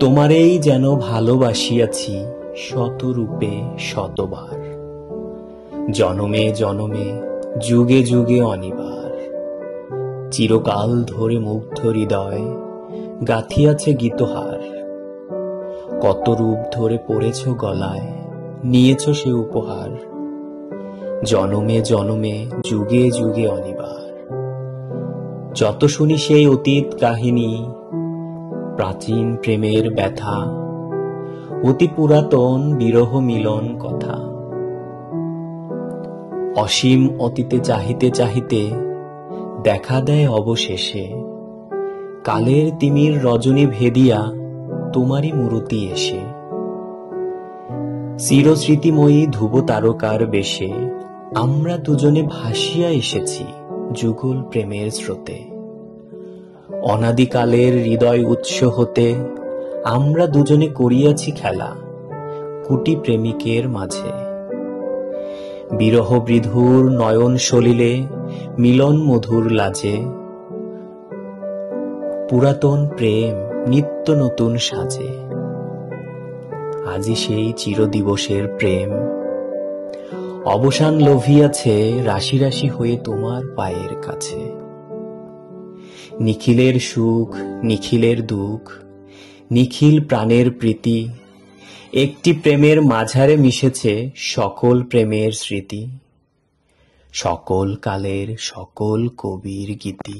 তোমারেই যেন ভালোবাসিয়াছি শতরূপে শতবার, জনমে জনমে যুগে যুগে অনিবার। চিরকাল ধরে মুগ্ধ হৃদয় গাথিয়াছে গীতহার। কত রূপ ধরে পড়েছ গলায়, নিয়েছ সে উপহার। জনমে জনমে যুগে যুগে অনিবার। যত শুনি সেই অতীত কাহিনী, প্রাচীন প্রেমের ব্যথা, অতি পুরাতন বিরহ মিলন কথা। অসীম অতীতে চাহিতে চাহিতে দেখা দেয় অবশেষে কালের তিমির রজনী ভেদিয়া তোমারই মূরতি এসে। চিরস্মৃতিময়ী ধ্রুব তারকার বেশে আমরা দুজনে ভাসিয়া এসেছি যুগল প্রেমের স্রোতে। অনাদিকালের হৃদয় উৎস হতে আমরা দুজনে করিয়াছি খেলা কুটি প্রেমিকের মাঝে। বিরহ বৃধুর নয়ন সলিলে মিলন মধুর লাজে, পুরাতন প্রেম নিত্য নতুন সাজে। আজি সেই চিরদিবসের প্রেম অবসান লভিয়াছে রাশি রাশি হয়ে তোমার পায়ের কাছে। নিখিলের সুখ নিখিলের দুঃখ, নিখিল প্রাণের প্রীতি, একটি প্রেমের মাঝারে মিশেছে সকল প্রেমের স্মৃতি, সকল কালের সকল কবির গীতি।